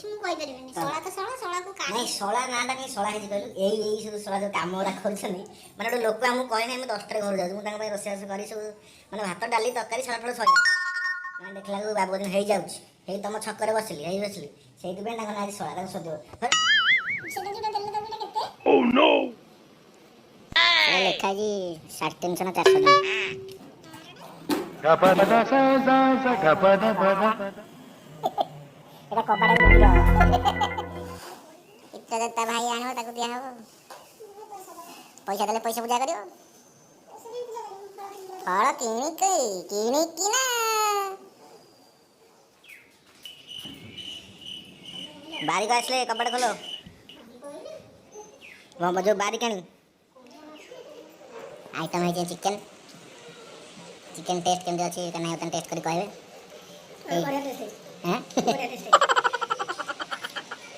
କିଛି ମୁଁ କହିପାରିବିନି। ଶଳା ତ ଶଳା, ଶଳାକୁ କାଢି ନାଇଁ ଶଳା ନାଁଟା କାହିଁ ଶଳା ହେଇଛି କହିଲୁ? ଏଇ ସବୁ ଶଳା ଯୋଉ କାମ ଗୁରା କରୁଛନ୍ତି, ମାନେ ଗୋଟେ ଲୋକ ଆମକୁ କହିନି ଆମେ 10ଟାରେ ଘରୁ ଯାଉଛୁ, ମୁଁ ତାଙ୍କ ପାଇଁ ରୋଷେଇବାସ କରି ସବୁ ମାନେ ଭାତ ଡାଲି ତରକାରୀ ଛଣା ଫଳ ସରିଲା, ମାନେ ଦେଖିଲା ବେଳକୁ ବାବୁ ହେଇଯାଉଛି, ହେଇ ତମ ଛକରେ ବସିଲି ସେଇଥିପାଇଁ ତାଙ୍କ ନାଁ ଆଜି ଶଳା, ତାଙ୍କୁ ସୋଦିବ। ସେଟା ଯୋଉଟା ଦେଲେ ତାକୁ ଏଟା କେତେ? ଲେଖା ହେଇଛି 350 ନା 400 ଟଙ୍କା। ଏଟା କବାଟ ଭିଡ଼ିବ। ଇଟା ଯଦି ତା ଭାଇ ଆଣିବ ତାକୁ ଦିଆହବ। ପଇସା ଦେଲେ ପଇସା ପୂଜା କରିବ। ଫଳ କିଣିକି ନା ବାରିକ ଆସିଲେ କବାଟ ଖୋଲ। ଯୋଉ ବାରିକ ଆଣି ଆଇଟମ୍ ହେଇଛି ଚିକେନ୍ ଟେଷ୍ଟ କେମିତି ଅଛି ନାଇଁ ତାଙ୍କୁ ଟେଷ୍ଟ କରି କହିବେ।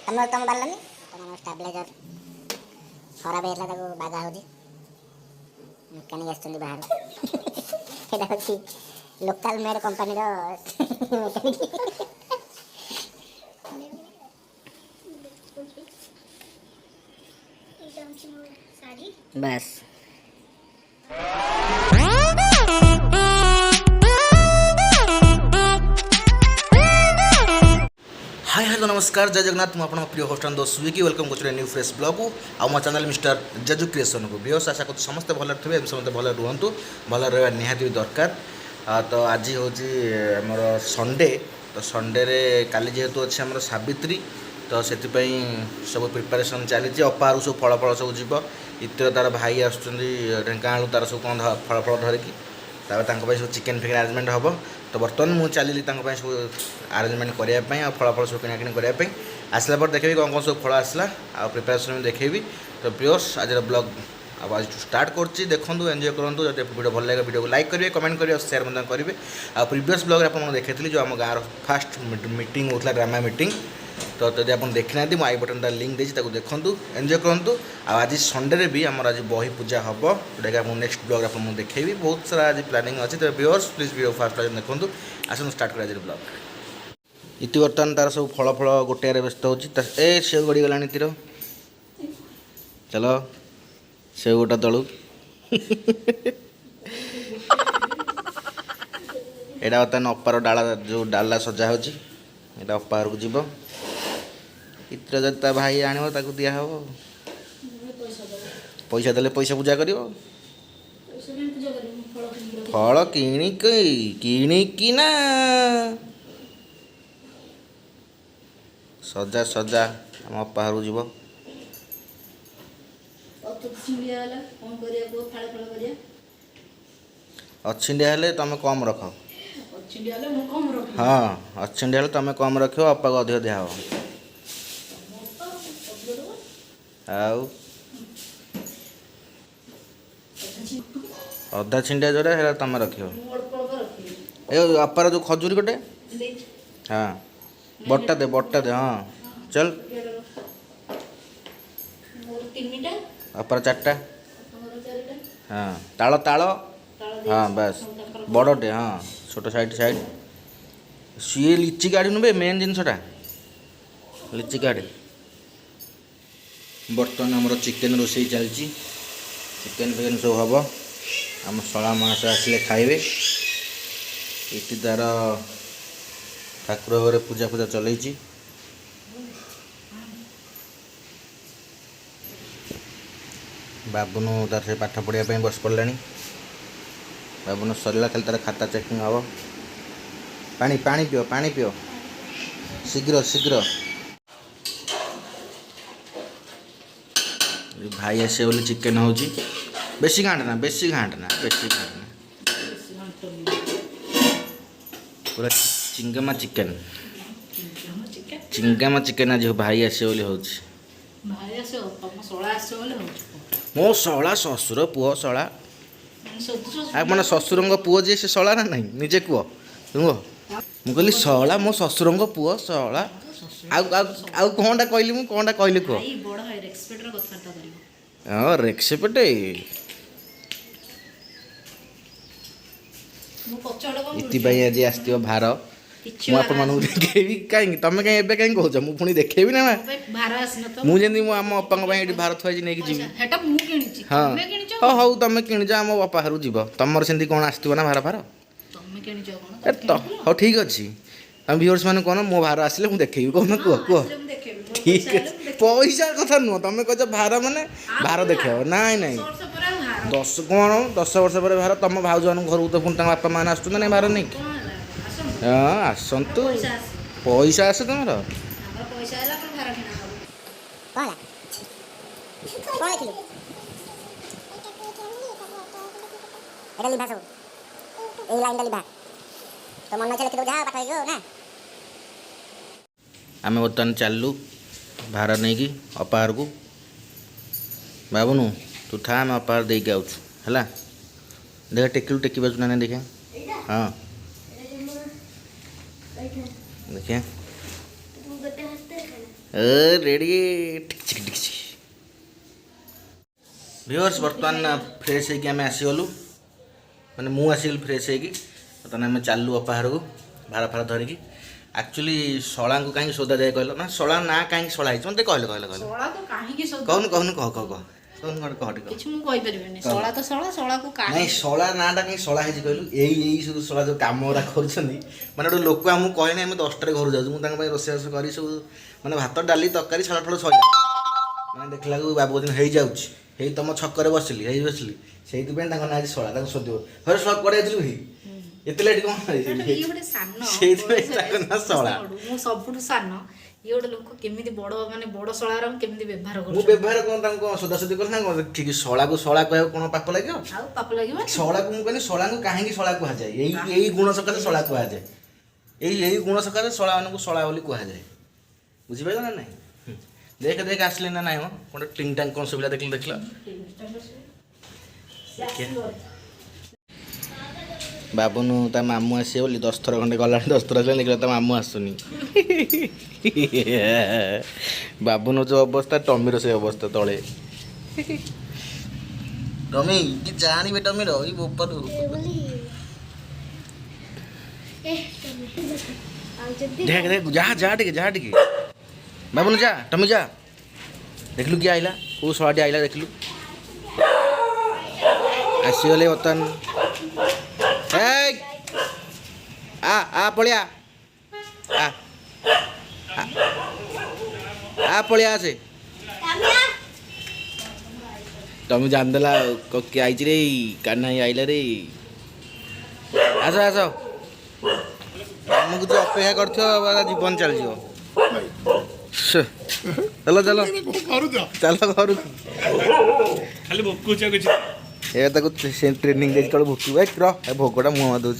ତମ ବାରିଲାନି ତମ ଷ୍ଟାବ୍ଲାଇଜର ଖରାପ ହେଇଥିଲା, ତାକୁ ବାଗା ହେଉଛି। ମେକାନିକ୍ ଆସିଛନ୍ତି ବାହାରୁ। ସେଇଟା ହେଉଛି ଲୋକାଲ ମେଡ୍ କମ୍ପାନୀର ମେକାନିକ୍। ବାସ୍ हाय हेलो नमस्कार जय जगन्नाथ मुझे प्रिय होस्ट दोस्त स्विगी वेलकम कर न्यू फ्रेश ब्लॉग आ मो चैनल मिस्टर जजु क्रिएशन को बेहस आशा करते समस्ते भल थे समस्त भल रुहतु भल रहा निहाती दरकार। तो आज हूँ आमर संडे तो संडे काली जेहेतु अच्छे आमर सावित्री तो से सब प्रिपारेसन चली अपारू सब फल फल सब जीव इतर तार भाई आस ढेंकाणु तार सब कौन फल फल धरिकी सब चिकेन फिकेन आरेंजमेंट हम तो बर्तमान मुझे चलिए सब आरेंजमेंट करने फल फल सब किणाकिणी करने आसला पर देखेबी कौन कौन सब फल आसला आ प्रिपेरेसन देखेबी। तो प्रियस आज ब्लॉग अब आज स्टार्ट कर देखो एंजॉय करूँ जब वीडियो भल लगे वीडियो को लाइक करेंगे कमेंट करेंगे शेयर करेंगे। आ प्रीवियस ब्लॉग आप देखी जो आम गाँव फास्ट मीटिंग होता ड्रामा मीटिंग तो जब आप देखी ना मुझे आई बटन तार लिंक देती देखूँ एंजॉय करूँ। आज संडे भी आम आज बही पूजा हम जोटा कि नेक्स्ट ब्लॉग आप देखेबी बहुत सारा आज प्लानिंग अच्छी। तो व्यूअर्स प्लीज वीडियो फास्ट देखूँ आसन स्टार्ट कर आज ब्लॉग। इति बर्तमान तार सब फल फल गोटे व्यस्त हो से गड़ी गलानी तीर चलो से गोटा तलू एटा बर्तमान अपार डाला जो डाला सजा हो अपार को जीव इतर जब ता भाई आनिब ताकू दिया हबो पैसा देले पैसा पूजा करियो फल किणिकी ना सजा सजा आम अपार जीव अच्छिंडिया हेले तुम कम रख हाँ अच्छिंडिया हेले तुम कम रख अपा को अधिक दिया आउ अधा छिंडिया जोड़ा है तुम रख अपार जो खजूरी गोटे हाँ बट्टा दे हाँ चल अपार 4टा हाँ ताल ताल हाँ बस बड़टे हाँ छोट साइड सी लिची काढ़ी नुबे मेन जिनसटा लिची काढ़ी। बर्तमान आमर चिकेन रोषे चलती चिकेन फिकेन सब हम आम शला मास आसिले खाइबे ये तार ठाकुर घरे पूजा पूजा चलती बाबुनु तार से पाठ पढ़ाई बस पड़ा बाबुनु सरला खाली तार खाता चेकिंग हम पानी पियो शीघ्र शीघ्र भाई आसे बोले चिकेन हो बेसी घाटना पूरा चिंगामा चिकेन आज भाई आसे बोले हो मो शला शशुर पुओ शला मैंने शशुर पुओ जी से शला ना नहीं निजे कह तुम मुझे शला मो शशुर पुओ शला आउ कौनटा कहली मु कौनटा कहली कह हाँ रेक्सपेक्ट इति आज आस भार ମୁଁ ଆପଣମାନଙ୍କୁ ଦେଖେଇବି କାହିଁକି ତମେ କାହିଁ ଏବେ କାହିଁକି କହୁଛ ମୁଁ ପୁଣି ଦେଖେଇବି ନା ମା ଭାର ଆସିନ ତ ମୁଁ ଯେମିତି ମୋ ଆମ ଅପାଙ୍କ ପାଇଁ ଏଠି ଭାର ଥୁଆ ହେଇଛି ନେଇକି ଯିବି ହେଟା ମୁଁ କିଣିଛି ହଁ ତମେ କିଣିଛ ହଉ ହଉ ତମେ କିଣିଛ ଆମ ବାପା ଘରକୁ ଯିବ ତମର ସେମିତି କ'ଣ ଆସିଥିବ ନା ଭାର ଭାର ତମେ କିଣିଛ କଣ ଏ ତ ହଉ ଠିକ୍ ଅଛି ତମେ ଭିଉର୍ସ ମାନେ କହୁନ ମୋ ଭାର ଆସିଲେ ମୁଁ ଦେଖେଇବି କହୁନ କୁହ କୁହ ଠିକ୍ ଅଛି ପଇସା କଥା ନୁହଁ ତମେ କହୁଛ ଭାର ମାନେ ଭାର ଦେଖେଇବ ନାଇଁ ନାଇଁ 10 ବର୍ଷ ପରେ ଭାର ତମ ଭାଉଜମାନଙ୍କ ଘରକୁ ତ ପୁଣି ତାଙ୍କ ବାପା ମାନେ ଆସୁଛନ୍ତି ନା ଭାର ନେଇକି ହଁ ଆସନ୍ତୁ ପଇସା ଆସେ ତମର ପଇସା ହେଲା ଆପଣ ଭାର କିଣା ହବ କ'ଣ ହେଲା କ'ଣ ଲେଖିଲୁ ଏଇଟା ଲିଭା ସବୁ ଏଇ ଲାଇନଟା ଲିଭା ତ ମନ ଇଚ୍ଛା ଲେଖିଦେବୁ ଯାହା ପାଠ ହେଇଯିବ ନା ଆମେ ବର୍ତ୍ତମାନ ଚାଲିଲୁ ଭାର ନେଇକି ଅପା ଘରକୁ ବାବୁନୁ ତୁ ଥା ଆମେ ଅପା ଘର ଦେଇକି ଆଉଛୁ ହେଲା ଦେଖ ଟେକିଲୁ ଟେକି ପାରୁଛୁ ନା ଦେଖେ ହଁ ଦେଖିଆ ରେଡ଼ି ଭିଉର୍ସ ବର୍ତ୍ତମାନ ଫ୍ରେଶ୍ ହେଇକି ଆମେ ଆସିଗଲୁ ମାନେ ମୁଁ ଆସିଗଲି ଫ୍ରେଶ୍ ହେଇକି ବର୍ତ୍ତମାନ ଆମେ ଚାଲିଲୁ ଅପା ଘରକୁ ଭାର ଫାର ଧରିକି ଆକ୍ଚୁଆଲି ଶଳାଙ୍କୁ କାହିଁକି ସୋଦା ଯାଏ କହିଲ ନା ଶଳା ନାଁ କାହିଁକି ଶଳା ହେଇଛି ମୋତେ କହିଲେ ଶଳା ତ କାହିଁକି ସୋଦା କହୁନୁ କହୁନୁ କହ କହ କହ କହୁନୁ ଗୋଟେ କହ ଟିକେ କିଛି ମୁଁ କହିପାରିବିନି ଶଳା ତ ଶଳା ଶଳାକୁ କାହିଁ ନାଇଁ ଶଳା ନାଁଟା କାହିଁକି ଶଳା ହେଇଛି କହିଲୁ ଏଇ ସବୁ ଶଳା ଯେଉଁ କାମ ଗୁରା କରୁଛନ୍ତି ମାନେ ଗୋଟେ ଲୋକ ଆମକୁ କହିନି ଆମେ 10ଟାରେ ଘରୁ ଯାଉଛୁ ମୁଁ ତାଙ୍କ ପାଇଁ ରୋଷେଇବାସ କରି ସବୁ ମାନେ ଭାତ ଡାଲି ତରକାରୀ ଛାଡ଼ ଫଳ ସରିଲା ମାନେ ଦେଖିଲାକୁ ବାବୁ ଦିନ ହେଇଯାଉଛି ହେଇ ତମ ଛକରେ ବସିଲି ସେଇଥିପାଇଁ ତାଙ୍କ ନାଁ ଆଜି ଶଳା ତାଙ୍କୁ ସୋଦିବ ଘରେ ଶଳା କୁଆଡ଼େ ଯାଇଥିଲୁ ହେଇ ଏତେ ଲେଟ୍ କ'ଣ ଇଏ ଗୋଟେ ସାନ ସେଇଥିପାଇଁ ତାଙ୍କ ନାଁ ଶଳା ମୁଁ ସବୁଠୁ ସାନ ଇଏ ଗୋଟେ ଲୋକ କେମିତି ବଡ଼ ମାନେ ବଡ଼ ଶଳାର କେମିତି ବ୍ୟବହାର ମୁଁ କରୁଛି ବ୍ୟବହାର କ'ଣ ତାଙ୍କୁ ସୋଦାସୋଦି କଲି ନା କ'ଣ ଠିକ୍ ଶଳାକୁ ଶଳା କହିବାକୁ କ'ଣ ପାପ ଲାଗିବ ଆଉ ପାପ ଲାଗିବ ଶଳାକୁ ମୁଁ କହିଲି ଶଳାଙ୍କୁ କାହିଁକି ଶଳା କୁହାଯାଏ ଏଇ ଗୁଣ ସକାଶେ ଶଳା କୁହାଯାଏ ଏଇ ଗୁଣ ସକାଶେ ଶଳାମାନଙ୍କୁ ଶଳା ବୋଲି କୁହାଯାଏ ବୁଝିପାରିଲ ନା ନାଇଁ ଦେଖ ଆସିଲେ ନା ନାଇଁ ମ ଗୋଟେ ଟିଙ୍ଗ ଟାଙ୍ଗ କ'ଣ ସୁବିଧା ଦେଖିଲ ବାବୁନୁ ତା ମାମୁଁ ଆସିବେ ବୋଲି 10 ଥର ଖଣ୍ଡେ ଗଲାଣି 10 ଥର ଆସିଲାଣି ଦେଖିଲା ତା ମାମୁଁ ଆସୁନି ବାବୁନୁ ଯେଉଁ ଅବସ୍ଥା ଟମିର ସେ ଅବସ୍ଥା ତଳେ ଟମି କି ଜାଣିବେ ଟମିର ଏଇ ବୋପାରୁ देख जा टिके बाबुन जा टमी जा देखलु किए आइला कौ शलाटी आइला देखलु आसीगले बर्तमान आ पलिया आ पलिया से टमी जानदेला किए आई रे कान्हा आइला रे आस आस आमको जो अपेक्षा कर जीवन चल चलो चलो चलो घर खाली भोकुच कुछ ए ताको से ट्रेनिंग दे कल भोक रह भोकटा मुँह दौर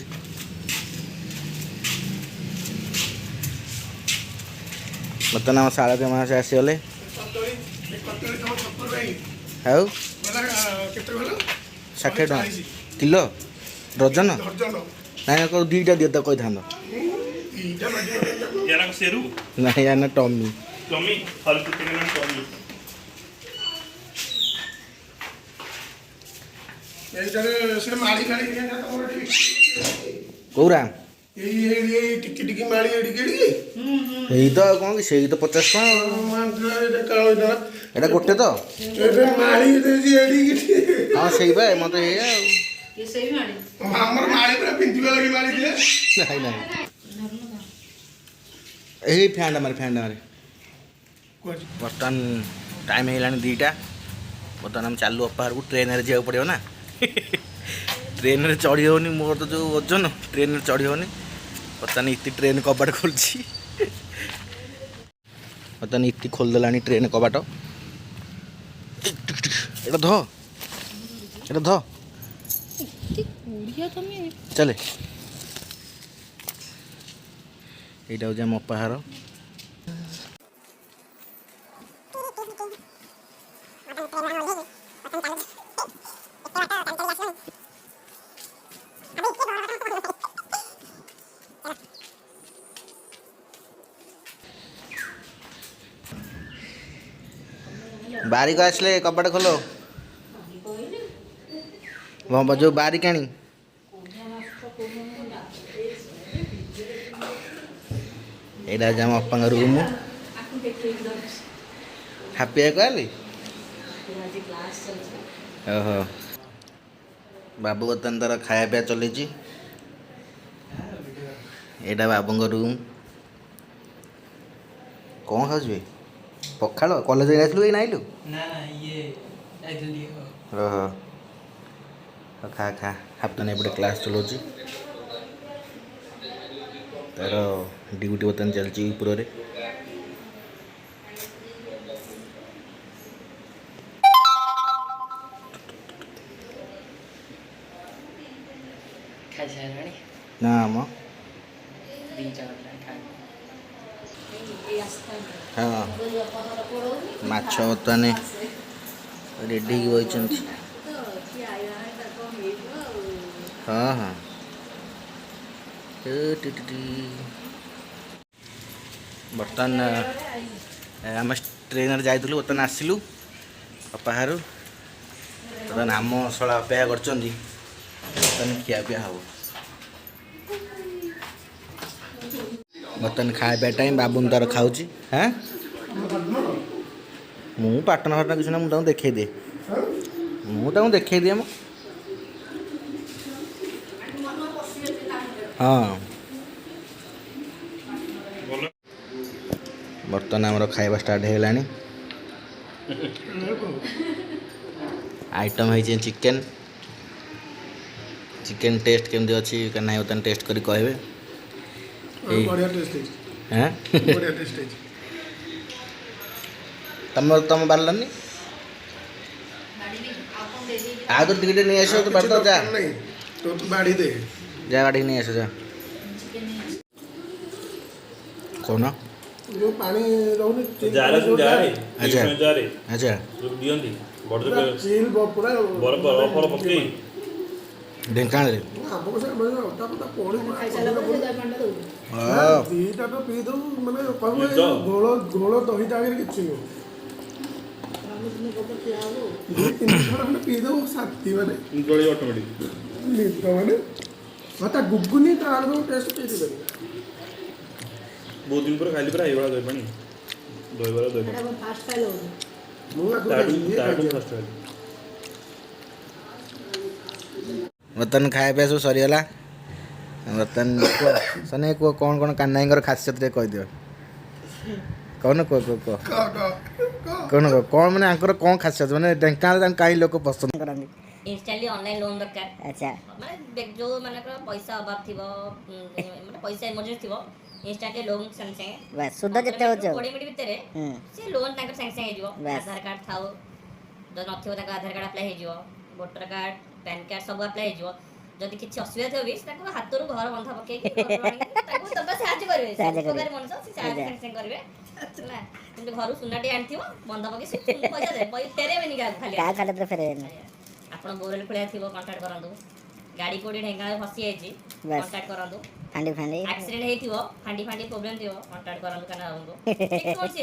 बर्तमान आम शाला के मास आसीगले हाउ 60 टका किलो डजन ना दुईटा दिए तो कही था यार सेरू नहीं यार ना टमी टमी हल कितने में टमी से माड़ी गाड़ी के ना तमरो ठीक कौरा ये टिकी टिकी माड़ी एडी केडी यही तो कौन से 50 टका एटा गोटे तो एबे माड़ी दे जी एडी की हां सही बा मते हे ये सही माड़ी हमर माड़ी पूरा पिंतिबा लगी माड़ी दे नहीं नहीं यही फैंड मारे बर्तमान टाइम है 2टा बर्तमान हम चालू अपार को ट्रेन जा पड़ो ना ट्रेन में चढ़ी होनी मोर तो जो वजन ट्रेन में चढ़ी होनी बर्तमान इति ट्रेन कबाट खोलची बर्तमान इति खोलदेला ट्रेन कबाट एटा ध चले এইটা হচ্ছে আমার পাহাড় ବାରିକ ଆସିଲେ କବାଟ ଖୋଲ ଯେଉଁ ବାରିକାଣି ଏଇଟା ହେଉଛି ଆମ ଅପାଙ୍କ ରୁମ୍। ହାପି କହିଲି ଓହୋ। ବାବୁ ବର୍ତ୍ତମାନ ତାର ଖାଇବା ପିଇବା ଚଲେଇଛି। ଏଇଟା ବାବୁଙ୍କ ରୁମ୍। କ'ଣ ଖାଉଛୁ ଭାଇ? ପଖାଳ କଲେଜ ଯାଇଥିଲୁ ଏଇ ନାଇଲୁ? ଓହୋ ଖା ଖା। ହାପତାନ ଏପଟେ କ୍ଲାସ୍ ଚଲାଉଛି। ତାର ଡ୍ୟୁଟି ବର୍ତ୍ତମାନ ଚାଲିଛି ଉପରରେ। ନା ମ ହଁ ମାଛ ବର୍ତ୍ତମାନ ରେଡ଼ି ହେଇକି ବସିଛନ୍ତି। ହଁ ହଁ ବର୍ତ୍ତମାନ ଆମେ ଟ୍ରେନରେ ଯାଇଥିଲୁ, ବର୍ତ୍ତମାନ ଆସିଲୁ ଅପାହାରୁ। ବର୍ତ୍ତମାନ ଆମ ଶଳା ଅପେକ୍ଷା କରିଛନ୍ତି, ବର୍ତ୍ତମାନ ଖିଆ ପିଆ ହବ। ବର୍ତ୍ତମାନ ଖାଇବା ପିଇବା ଟାଇମ୍। ବାବୁନ ତାର ଖାଉଛି। ହାଁ ମୁଁ ପାଟନା ଫାଟନା କିଛି ନା, ମୁଁ ତାଙ୍କୁ ଦେଖେଇ ଦିଏ। ମ ହଁ। ବର୍ତ୍ତମାନ ଆମର ଖାଇବା ଷ୍ଟାର୍ଟ ହେଇଗଲାଣି। ଆଇଟମ୍ ହେଇଛି ଚିକେନ୍। ଚିକେନ୍ ଟେଷ୍ଟ କେମିତି ଅଛି କାହିଁ ନାହିଁ ବର୍ତ୍ତମାନ ଟେଷ୍ଟ କରି କହିବେ। ବଢ଼ିଆ ଟେଷ୍ଟ ହେଇଛି। ହାଁ ବଢ଼ିଆ ଟେଷ୍ଟ ହେଇଛି। ତମ ବାରିଲାନି ଆଉ ତ ଟିକେ ନେଇ ଆସିବ। ତୁ ବାଟ ଯା ତୁ ବାଢ଼ି ଦେ। ଯା ବାଡ଼ିକି ନେଇ ଆସ ଯା। କହୁନ ଯୋଉ ପାଣି ରହୁନି ଜାରେ ଆଚ୍ଛା ଜାରେ ଆଚ୍ଛା ଦିଅନ୍ତି ବଡ଼ ଚିଲ୍ ପୁରା ବରଫ ପକେଇ ଢେଙ୍କାନାଳରେ ଆମ୍ବ କଷା ଅଟା ଫଟା ପଡ଼ି ହଁ ଦିଟା ତ ପିଇ ଦବୁ ମାନେ କହିବୁ ଘୋଳ ଦହିଟା ଆଗରେ କିଛି ନୁହଁ। 2-3 ଥର ଖଣ୍ଡେ ପିଇ ଦବୁ ଶାନ୍ତି ମାନେ ଜଳି ଅଟୋମେଟିକ୍ ନିଦ ମାନେ ତା ଗୁଗୁନି ତା ଆଳୁ ଟେଷ୍ଟ ପିଇ ଦେବେ। ବହୁତ ଦିନ ପରେ ଖାଇଲି ପୁରା ଏଇଭଳିଆ ଦହି ପାଣି ଦହିବରା ଦହି ପାଣି ମୁଁ ଆଗରୁ ତାଠୁ ଖାଇଛି, ଇଏ ତାଠୁ ଖାଇଛି। ଫାଷ୍ଟ ଖାଇଲି। ବର୍ତ୍ତମାନ ଖାଇବା ପିଇବା ସବୁ ସରିଗଲା। ବର୍ତ୍ତମାନ କୁହ ସନେ କୁହ କ'ଣ କାହ୍ନାଇଙ୍କର ଖାସିୟତ ଟିକେ କହିଦିଅ। କହୁନ କୁହ କହୁନ କ'ଣ ମାନେ ଆଙ୍କର କ'ଣ ଖାସିୟତ, ମାନେ ଢେଙ୍କାନାଳ ତାଙ୍କୁ କାହିଁ ଲୋକ ପସନ୍ଦ କରନ୍ତି? ଇନଷ୍ଟାଣ୍ଟଲି ଅନଲାଇନ୍ ଲୋନ୍ ଦରକାର। ଆଚ୍ଛା ମାନେ ଯେଉଁ ମାନଙ୍କର ପଇସା ଅଭାବ ଥିବ, ମାନେ ପଇସା ଏମର୍ଜେନ୍ସି ଥିବ, ଇନଷ୍ଟାଣ୍ଟଲି ଲୋନ୍ ସାଙ୍ଗେ ସାଙ୍ଗେ ବାସ୍ ସୁଧ କେତେ ହେଉଛି? 20 ମିନିଟ୍ ଭିତରେ ସେ ଲୋନ୍ ତାଙ୍କର ସାଙ୍ଗେ ସାଙ୍ଗେ ହେଇଯିବ। ଆଧାର କାର୍ଡ଼ ଥାଉ, ଯଦି ନଥିବ ତାଙ୍କ ଆଧାର କାର୍ଡ଼ ଆପ୍ଲାଏ ହେଇଯିବ, ଭୋଟର କାର୍ଡ଼, ପ୍ୟାନ୍ କାର୍ଡ଼ ସବୁ ଆପ୍ଲାଏ ହେଇଯିବ। ଯଦି କିଛି ଅସୁବିଧା ଥିବ ବି ତାଙ୍କୁ ହାତରୁ ଘର ବନ୍ଧା ପକେଇକି ତାଙ୍କୁ ସାହାଯ୍ୟ କରିବେ। ଉପକାରୀ ମଣିଷ, ସେ ସାହାଯ୍ୟ ସାଙ୍ଗେ ସାଙ୍ଗେ କରିବେ ହେଲା। କିନ୍ତୁ ଘରୁ ସୁନାଟି ଆଣିଥିବ ବନ୍ଧା ପକେଇ ପଇସା ଦେବେ, ଫେରେଇବେନି କାହାକୁ। ଖାଲି ଫେରେଇବେନି। ଆପଣ ବୋରୱେଲ ଖୋଳିବା ଥିବ କଣ୍ଟାକ୍ଟ କରନ୍ତୁ। ଗାଡ଼ି କୋଉଠି ଢେଙ୍କାନାଳରେ ଫସି ଯାଇଛି କଣ୍ଟାକ୍ଟ କରନ୍ତୁ। ଆକ୍ସିଡେଣ୍ଟ ହେଇଥିବ, ଫାଣ୍ଡି ପ୍ରୋବ୍ଲେମ୍ ଥିବ, କଣ୍ଟାକ୍ଟ କରନ୍ତୁ କାହ୍ନା ବାବୁଙ୍କୁ। ଯେକୌଣସି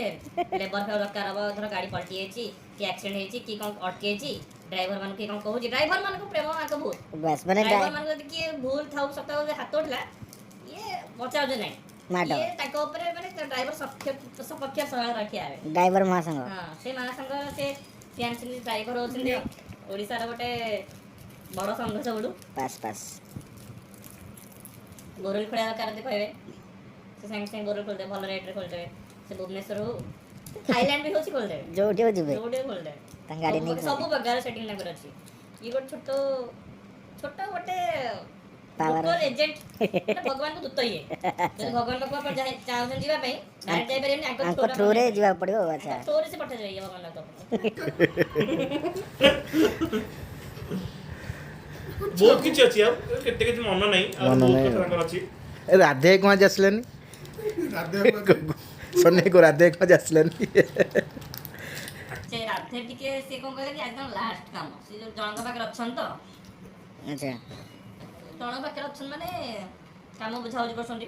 ଲେବର ଫେବର ଦରକାର ହବ, ଧର ଗାଡ଼ି ପଲ୍ଟି ଯାଇଛି କି ଆକ୍ସିଡେଣ୍ଟ ହେଇଛି କି କ'ଣ ଅଟକେଇଛି, ଡ୍ରାଇଭର ମାନଙ୍କୁ କିଏ କ'ଣ କହୁଛି, ଡ୍ରାଇଭର ମାନଙ୍କୁ ପ୍ରେମ ଆଗ ଭୁଲ। ଡ୍ରାଇଭର ମାନଙ୍କୁ ଯଦି କିଏ ଭୁଲ ଥାଉ ସତ ହାତ ଉଠିଲା, ଇଏ ବଚାଉଛି ନାହିଁ, ଇଏ ତାଙ୍କ ଉପରେ ମାନେ ଡ୍ରାଇଭର ସପକ୍ଷ ସହାୟତା ରଖିବା ଡ୍ରାଇଭର ମହାସଂଘ। ହଁ ସେ ମହାସଂଘ ସେ ଡ୍ରାଇଭର ହେଉଛନ୍ତି ଓଡ଼ିଶାର ଗୋଟେ ବଡ଼ ସଂଘ ସବୁଠୁ। ବୋରୱେଲ ଖୋଳିବା ଦରକାର ଯଦି କହିବେ, ସେ ସାଙ୍ଗେ ସାଙ୍ଗେ ବୋରୱେଲ ଖୋଲିଦେବେ, ଭଲ ରେଟ୍ରେ ଖୋଲିଦେବେ। ସେ ଭୁବନେଶ୍ୱର ହଉ, ଥାଇଲାଣ୍ଡ ବି ହେଉଛି ଖୋଲିଦେବେ, ଯୋଉଠି ଯିବେ ଖୋଲିଦେବେ। ସବୁ ପ୍ରକାର ସେଟିଂ ତାଙ୍କର ଅଛି। ଇଏ ଗୋଟେ ଛୋଟ ଗୋଟେ ଏଜେଣ୍ଟ, ଭଗବାନଙ୍କ ଦୂତ। ଇଏ ଯଦି ଭଗବାନଙ୍କ ପାଖକୁ ଆପଣ ଚାହୁଁଛନ୍ତି ଯିବା ପାଇଁ, ଡାଇରେକ୍ଟ ଯାଇପାରିବେନି, ଆଙ୍କ ଥ୍ରୋରେ ଯିବାକୁ ପଡ଼ିବ। ଆଚ୍ଛା ଥ୍ରୋରେ ସେ ପଠାଯାଏ ଇଏ ଭଗବାନଙ୍କ ବହୁତ କିଛି ଅଛି, ଆଉ କେତେ କିଛି ମନ ନାହିଁ, ଆଉ ବହୁତ କଥା ତାଙ୍କର ଅଛି। ରାଧେ କ'ଣ ଆଜି ଆସିଲାନି? ସନେ ରାଧେ କ'ଣ ଆଜି ଆସିଲାନି? ସେ ରାଧେ ଟିକେ ସେ କ'ଣ କହିଲେ କି ଆଜି ତାଙ୍କ ଲାଷ୍ଟ କାମ, ସେ ଯୋଉ ଜଣଙ୍କ ପାଖରେ ଅଛନ୍ତି ତ। ଆଚ୍ଛା ଜଣଙ୍କ ପାଖରେ ଅଛନ୍ତି ମାନେ କାମ ବୁଝାବୁଝି କରୁଛନ୍ତି।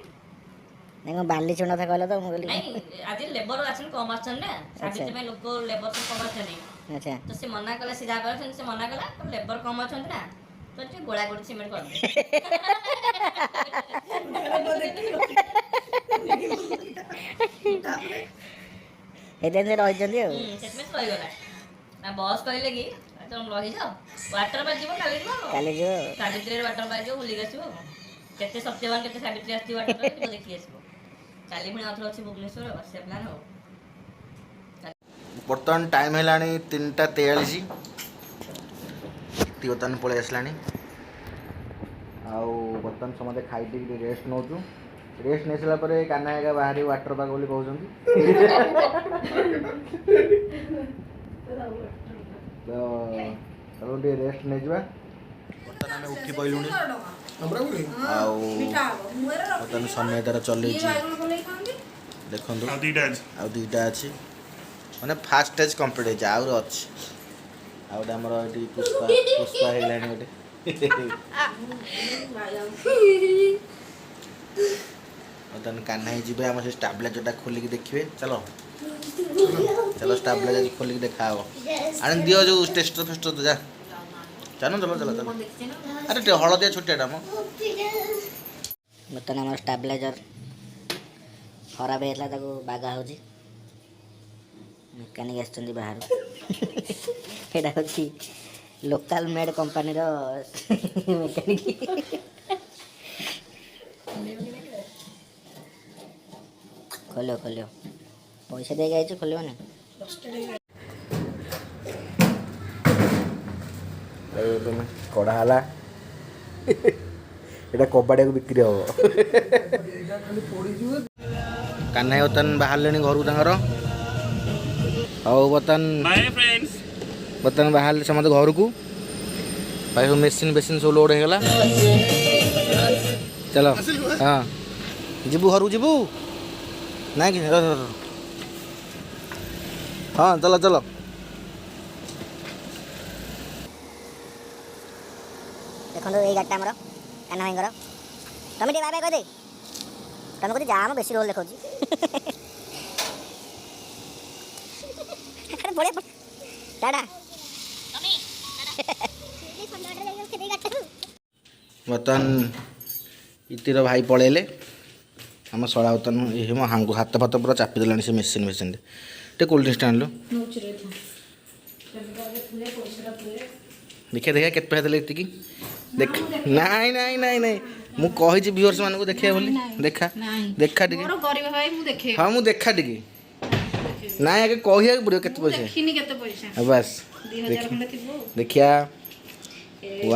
ବାଲି ଚୁଣା କଥା କହିଲ ତ ମୁଁ କହିଲି ନାଇଁ, ଆଜି ଲେବର ଆସନ୍ତି କମ୍ ଆସୁଛନ୍ତି ନା, ସାବିତ୍ରୀ ପାଇଁ ଲୋକ ଲେବର ସବୁ କମ୍ ଆସୁଛନ୍ତି। ଆଚ୍ଛା ତ ସେ ମନା କଲା, ସେ ଯାହା କରୁଛନ୍ତି ସେ ମନା କଲା, ଲେବର କମ୍ ଅଛନ୍ତି ନା, तो टे गोला गोली सिमेंट कर दे ଏତେ ଦିନ ରହିଛନ୍ତି ଆଉ सेटमेंट रही गला ना बॉस कहले कि तुम रही जाओ वाटर पर जीव काली जीव କାଲି ଯିବ सावित्री वाटर पर जो बुली गसिबो केते सत्यवान केते सावित्री आसी वाटर पर तो देखि आसीबो काली पुणी आथरो अछि भुवनेश्वर से प्लान हो ବର୍ତ୍ତମାନ ଟାଇମ୍ ହେଲାଣି 3:43 ବର୍ତ୍ତମାନ ପଳେଇ ଆସିଲାଣି ଆଉ ବର୍ତ୍ତମାନ ସମସ୍ତେ ଖାଇ ପିଇକି ରେଷ୍ଟ ନେଉଛୁ ରେଷ୍ଟ ନେଇସାରିଲା ପରେ କାହ୍ନା ଏକା ବାହାରି ୱାଟର ପାର୍କ ବୋଲି କହୁଛନ୍ତି ତ ଚାଲୁ ଟିକେ ରେଷ୍ଟ ନେଇଯିବା ବର୍ତ୍ତମାନ ଆମେ ଉଠି ପଇଲୁଣି ଆଉ ବର୍ତ୍ତମାନ ସମୟ ତାର ଚଲେଇଛି ଦେଖନ୍ତୁ ଆଉ ଦୁଇଟା ଅଛି ଆଉ ଦୁଇଟା ଅଛି ମାନେ ଫାଷ୍ଟ ଷ୍ଟେଜ୍ କମ୍ପ୍ଲିଟ୍ ହେଇଛି ଆହୁରି ଅଛି ଆଉ ଗୋଟେ ଆମର ଏଠି ପୁଷ୍ପା ପୁଷ୍ପା ହେଇଗଲାଣି ଗୋଟେ ବର୍ତ୍ତମାନ କାହ୍ନା ଯିବେ ଆମର ସେ ଷ୍ଟାବ୍ଲାଇଜରଟା ଖୋଲିକି ଦେଖିବେ ଚାଲ ଚାଲ ଷ୍ଟାବ୍ଲାଇଜର ଖୋଲିକି ଦେଖା ହବ ଆଣି ଦିଅ ଯୋଉ ଟେଷ୍ଟର ଫେଷ୍ଟର ଯା ଚାଲ ଚାଲ ଚାଲ ଚାଲ ଆରେ ଟିକେ ହଳଦିଆ ଛୋଟିଆଟା ମ ବର୍ତ୍ତମାନ ଆମର ଷ୍ଟାବ୍ଲାଇଜର ଖରାପ ହେଇଥିଲା ତାକୁ ବାଗା ହେଉଛି ମେକାନିକ୍ ଆସିଛନ୍ତି ବାହାରୁ ଏଇଟା ହେଉଛି ଲୋକାଲ ମେଡ୍ କମ୍ପାନୀର ମେକାନିକ୍ ଖୋଲିବ ଖୋଲିବ ପଇସା ଦେଇକି ଆଇଛୁ ଖୋଲିବନି କଢ଼ା ହେଲା ଏଇଟା କବାଡ଼ିଆକୁ ବିକ୍ରି ହବ କାହ୍ନା ବର୍ତ୍ତମାନ ବାହାରିଲେଣି ଘରକୁ ତାଙ୍କର ଆଉ ବର୍ତ୍ତମାନ ବାହାରିଲେ ସମସ୍ତେ ଘରକୁ ଭାଇ ସବୁ ମେସିନ୍ ଫେସିନ୍ ସବୁ ଲୋଡ଼ ହେଇଗଲା ଚାଲ ହଁ ଯିବୁ ଘରକୁ ଯିବୁ ନାଇଁ କି ହଁ ଚାଲ ଚାଲ ଦେଖନ୍ତୁ ଏଇ ଗାଡ଼ିଟା ଆମର କାହ୍ନା ଭାଇଙ୍କର ତମେ ଟିକେ ବାଏ ବାଏ କହିଦେ ତମେ କହୁଛି ଯା ଆମ ବେଶୀ ରୋଲ୍ ଦେଖାଉଛି ବଢ଼ିଆ ଟାଟା ବର୍ତ୍ତମାନ ଇତିର ଭାଇ ପଳେଇଲେ ଆମ ଶଳା ବର୍ତ୍ତମାନ ମୋ ହାତ ଫାତ ପୁରା ଚାପି ଦେଲାଣି ସେ ମେସିନ୍ ଫେସିନ୍ରେ ଟିକେ କୋଲ୍ଡ ଡ୍ରିଙ୍କସ୍ଟା ଆଣିଲୁ ଦେଖିଆ ଦେଖିଆ କେତେ ପଇସା ଦେଲେ ଏତିକି ଦେଖ ନାଇଁ ନାଇଁ ନାଇଁ ନାଇଁ ମୁଁ କହିଛି ଭିଉଅର୍ସ ମାନଙ୍କୁ ଦେଖିବା ବୋଲି ଦେଖା ଦେଖା ଟିକେ ହଁ ମୁଁ ଦେଖା ଟିକେ ନାଇଁ ଆଗେ କହିବାକୁ ପଡ଼ିବ କେତେ ପଇସା ବାସ୍ ଦେଖିଆ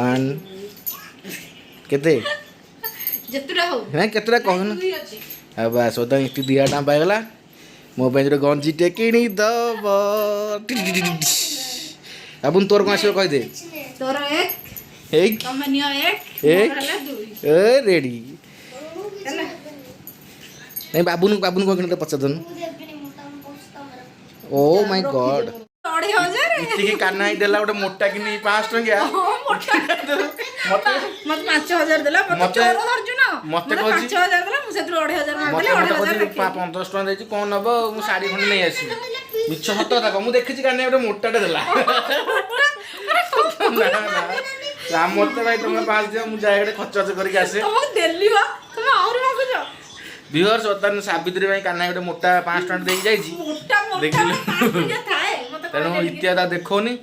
1 କେତେ ନାଇଁ କେତେଟା କହୁନ ଆଉ ବାସ୍ ବର୍ତ୍ତମାନ ଇତି 2 ଟଙ୍କା ପାଇଗଲା ମୋ ପାଇଁ ଗୋଟେ ଗଞ୍ଜିଟେ କିଣିଦବ ଆପଣ ତୋର କ'ଣ ଆସିବ କହିଦେ ରେଡ଼ି ନାଇଁ ବାବୁନୁ ବାବୁନୁ କ'ଣ କିଣିଦେ ପଚାରିଦେନୁ ଓ ମାଇ ଗଡ୍ ଏତିକି କାହ୍ନା ଦେଲା ଗୋଟେ ମୋଟା କିନି 500 ଟଙ୍କିଆ ମତେ କହୁଛି 1500 ଟଙ୍କା ଦେଇଛି କ'ଣ ନବ ମୁଁ ଶାଢ଼ୀ ଖଣ୍ଡେ ନେଇ ଆସିବି ମିଛ ସତ କଥା ମୁଁ ଦେଖିଛି କାହ୍ନା ଗୋଟେ ମୋଟାଟେ ଦେଲା ମତେ ଭାଇ ତମେ 5 ଦିଅ ମୁଁ ଯାଏ ଗୋଟେ ଖର୍ଚ୍ଚ କରିକି ଆସେ ଭିଉଅର୍ସ ବର୍ତ୍ତମାନ ସାବିତ୍ରୀ ପାଇଁ କାହ୍ନା ଗୋଟେ ମୋଟା 500 ଟଙ୍କା ଦେଇକି ଯାଇଛି ଦେଖିଲୁ ତେଣୁ ଇତ୍ୟାଦି ଦେଖଉନି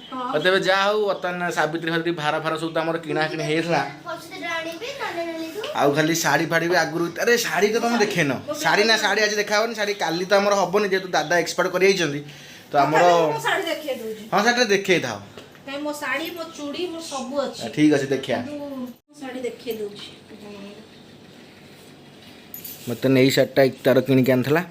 ତେବେ ଯାହା ହଉ ବର୍ତ୍ତମାନ ସାବିତ୍ରୀ ଖାଲି ଭାର ଫାର ସବୁ ଆମର କିଣା କିଣି ହେଇଥିଲା ଆଉ ଖାଲି ଶାଢ଼ୀ ଫାଡ଼ି ବି ଆଗରୁ ଆରେ ଶାଢ଼ୀ ତ ତମେ ଦେଖେନ ଶାଢ଼ୀ ନା ଶାଢ଼ୀ ଆଜି ଦେଖା ହବନି ଶାଢ଼ୀ କାଲି ତ ଆମର ହବନି ଯେହେତୁ ଦାଦା ଏକ୍ସପର୍ଟ କରିଯାଇଛନ୍ତି ତ ଆମର ହଁ ଶାଢ଼ୀଟା ଦେଖେଇ ଥାଅ ମୋ ଶାଢ଼ୀ ମୋ ଚୁଡ଼ି ମୋ ସବୁ ଅଛି ଠିକ୍ ଅଛି ଦେଖିଆ ଶାଢ଼ୀ ଦେଖେଇ ଦଉଛି ମୋତେ ଏଇ ଶାଢ଼ୀଟା ତାର କିଣିକି ଆଣିଥିଲା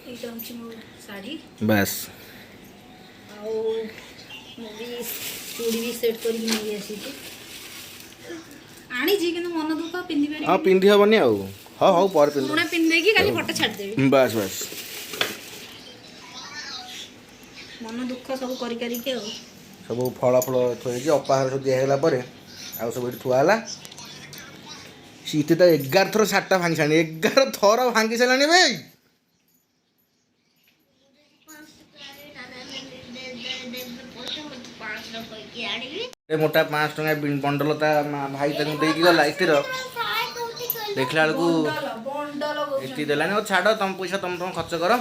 ଏଇଟା ହେଉଛି ମୋ ଶାଢ଼ୀ ବାସ୍ ଆଉ ମୁଁ ବି ଚୁଡ଼ି ବି ସେଟ୍ କରିକି ନେଇ ଆସିଛି ଆଣିଛି କିନ୍ତୁ ମନ ଦୁଃଖ ପିନ୍ଧିପାରିବି ହଁ ପିନ୍ଧି ହେବନି ଆଉ ହଉ ହଉ ପରେ ପିନ୍ଧ ପୁଣି ପିନ୍ଧେଇକି ଖାଲି ଫଟୋ ଛାଡ଼ିଦେବି ବାସ୍ ବାସ୍ ମନ ଦୁଃଖ ସବୁ କରି କରିକି ଆଉ ସବୁ ଫଳ ଫଳ ଥୁଆ ହେଇଛି ଅପାହାର ସବୁ ଦିଆହେଲା ପରେ ଆଉ ସବୁ ଏଠି ଥୁଆ ହେଲା ଶୀତ ତ 11 ଥର ଶାଢ଼ୀଟା ଭାଙ୍ଗି ସାରିଲାଣି 11 ଥର ଭାଙ୍ଗି ସାରିଲାଣି ଭାଇ ଏ ମୋଟା 500 ଟଙ୍କା ବଣ୍ଡଲ ତା ଭାଇ ତାକୁ ଦେଇକି ଗଲା ଏତିର ଦେଖିଲା ବେଳକୁ ବଣ୍ଡଲ ଏତି ଦେଲାନି। ଆଉ ଛାଡ଼ ତମ ପଇସା ତମ ଖର୍ଚ୍ଚ କର।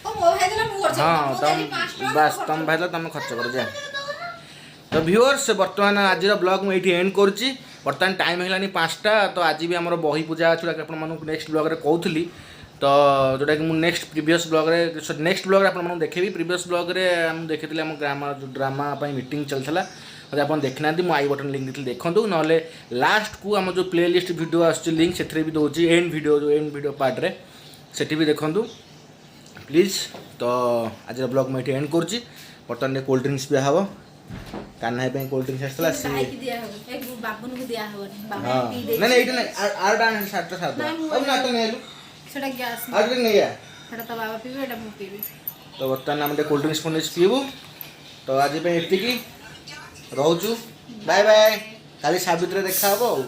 ମୋ ଭାଇ ଦେଲା ମୁଁ ଖର୍ଚ୍ଚ ହଁ କରିବି। ତମ ମୁଁ ଦେଲି 5 ଟଙ୍କା ବାସ୍ ତମ ଭାଇ ଦେଲା ତମେ ଖର୍ଚ୍ଚ କର ଯା। ତ ଭିଉଅର୍ସ ବର୍ତ୍ତମାନ ଆଜିର ବ୍ଲଗ୍ ମୁଁ ଏଇଠି ଏଣ୍ଡ କରୁଛି। ବର୍ତ୍ତମାନ ଟାଇମ୍ ହେଇଗଲାଣି 5ଟା। ତ ଆଜି ବି ଆମର ବହି ପୂଜା ଅଛି ଯୋଉଟାକି ଆପଣମାନଙ୍କୁ ନେକ୍ସଟ ବ୍ଲଗ୍ରେ କହୁଥିଲି। ତ ଯୋଉଟାକି ମୁଁ ପ୍ରିଭିୟସ୍ ବ୍ଲଗ୍ରେ ଆପଣମାନଙ୍କୁ ଦେଖେଇବି। ପ୍ରିଭିୟସ୍ ବ୍ଲଗ୍ରେ ମୁଁ ଦେଖିଥିଲି ଆମ ଡ୍ରାମା ପାଇଁ ମିଟିଂ ଚାଲିଥିଲା। ଯଦି ଆପଣ ଦେଖିନାହାନ୍ତି ମୁଁ ଆଇ ବଟନ୍ ଲିଙ୍କ୍ ଦେଇଥିଲି ଦେଖନ୍ତୁ। ନହେଲେ ଲାଷ୍ଟକୁ ଆମ ଯେଉଁ ପ୍ଲେ ଲିଷ୍ଟ ଭିଡ଼ିଓ ଆସୁଛି ଲିଙ୍କ୍ ସେଥିରେ ବି ଦେଉଛି ଏଣ୍ଡ ଭିଡ଼ିଓ ପାର୍ଟରେ ସେଠି ବି ଦେଖନ୍ତୁ ପ୍ଲିଜ୍। ତ ଆଜିର ବ୍ଲଗ୍ ମୁଁ ଏଇଠି ଏଣ୍ଡ କରୁଛି। ବର୍ତ୍ତମାନ ଟିକେ କୋଲ୍ଡ ଡ୍ରିଙ୍କସ୍ ପିଆ ହେବ। କାହ୍ନା ଭାଇ ପାଇଁ କୋଲ୍ଡ ଡ୍ରିଙ୍କସ୍ ଆସିଥିଲା ସିଏ ଭାଇକି ଦିଆ ହବ ଏ ବାବୁନକୁ ଦିଆ ହବନି ବାବୁ ହଁ ପି ନାଇଁ ଦେଇ ଏଇଟା ନାଇଁ ଆରଟା ସାତଟା ସାତଟା ନାଇଁ, ମୁଁ ଆଉ ନାଟ ନେଇଲୁ ସେଟା ଗ୍ୟାସ୍ ଆଉ ଟିକେ ନେଇଆ। ସେଟା ତ ବାବା ପିଇବେ ଏଟା ମୁଁ ପିଇବି। ତ ବର୍ତ୍ତମାନ ଆମେ ଟିକେ କୋଲ୍ଡ ଡ୍ରିଙ୍କସ୍ ପିଇବୁ। ତ ଆଜି ପାଇଁ ଏତିକି ରହୁଛୁ। Bye bye. କାଲି ସାବିତ୍ରୀରେ ଦେଖା ହେବ ଆଉ